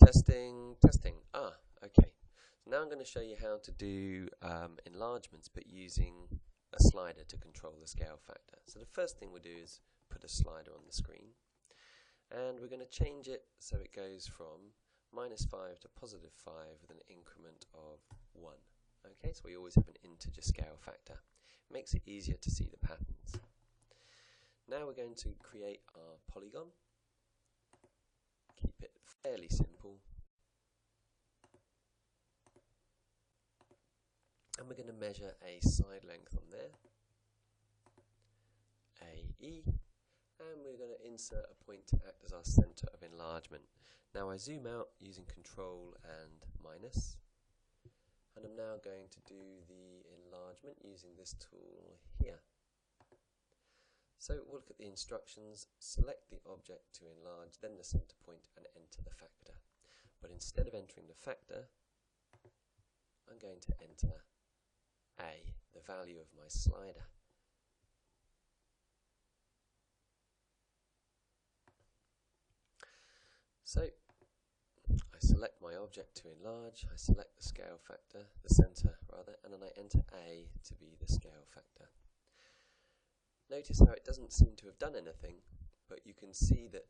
Testing, testing. Okay. So now I'm going to show you how to do enlargements, but using a slider to control the scale factor. So the first thing we'll do is put a slider on the screen, and we're going to change it so it goes from -5 to +5 with an increment of 1. Okay, so we always have an integer scale factor. It makes it easier to see the patterns. Now we're going to create our polygon. Keep it fairly simple. And we're going to measure a side length on there, AE, and we're going to insert a point to act as our center of enlargement. Now I zoom out using Control and minus, and I'm now going to do the enlargement using this tool here. So we'll look at the instructions, select the object to enlarge, then the center point, and enter the factor. But instead of entering the factor, I'm going to enter A, the value of my slider. So I select my object to enlarge, I select the scale factor, the center rather, and then I enter A to be the scale factor. Notice how it doesn't seem to have done anything, but you can see that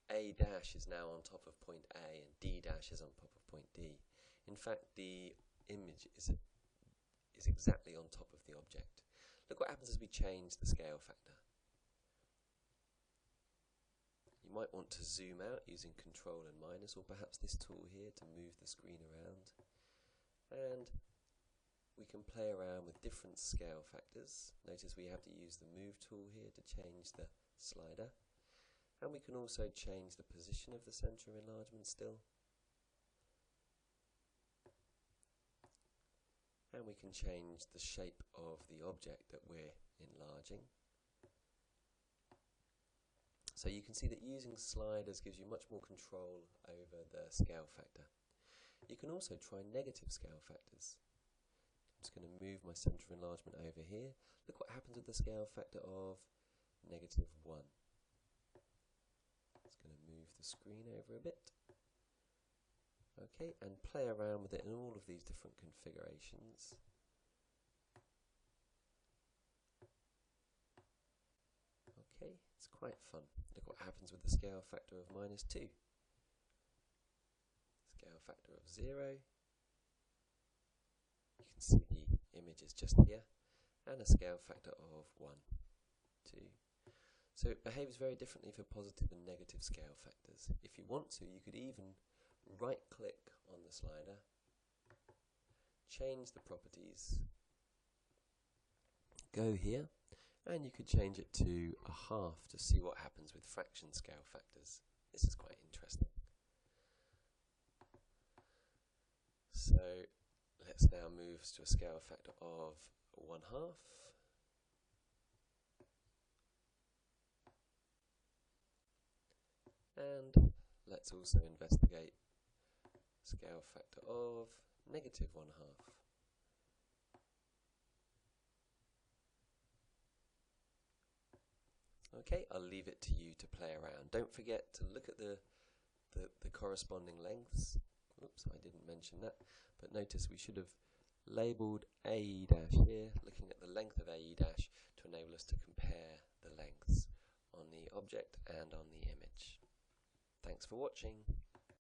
A' is now on top of point A and D' is on top of point D. In fact, the image is exactly on top of the object. Look what happens as we change the scale factor. You might want to zoom out using Control and minus, or perhaps this tool here to move the screen around. And we can play around with different scale factors. Notice we have to use the move tool here to change the slider. And we can also change the position of the center of enlargement still. And we can change the shape of the object that we're enlarging. So you can see that using sliders gives you much more control over the scale factor. You can also try negative scale factors. I'm just going to move my center of enlargement over here. Look what happens with the scale factor of -1. Just going to move the screen over a bit. Okay, and play around with it in all of these different configurations. Okay, it's quite fun. Look what happens with the scale factor of -2. Scale factor of 0. You can see the images just here. And a scale factor of 1, 2. So it behaves very differently for positive and negative scale factors. If you want to, you could even right-click on the slider, change the properties, go here, and you could change it to 1/2 to see what happens with fraction scale factors. This is quite interesting. So let's now move to a scale factor of 1/2. And let's also investigate scale factor of -1/2. Okay, I'll leave it to you to play around. Don't forget to look at the corresponding lengths. Oops, I didn't mention that. But notice we should have labelled AE' here, looking at the length of AE' to enable us to compare the lengths on the object and on the image. Thanks for watching.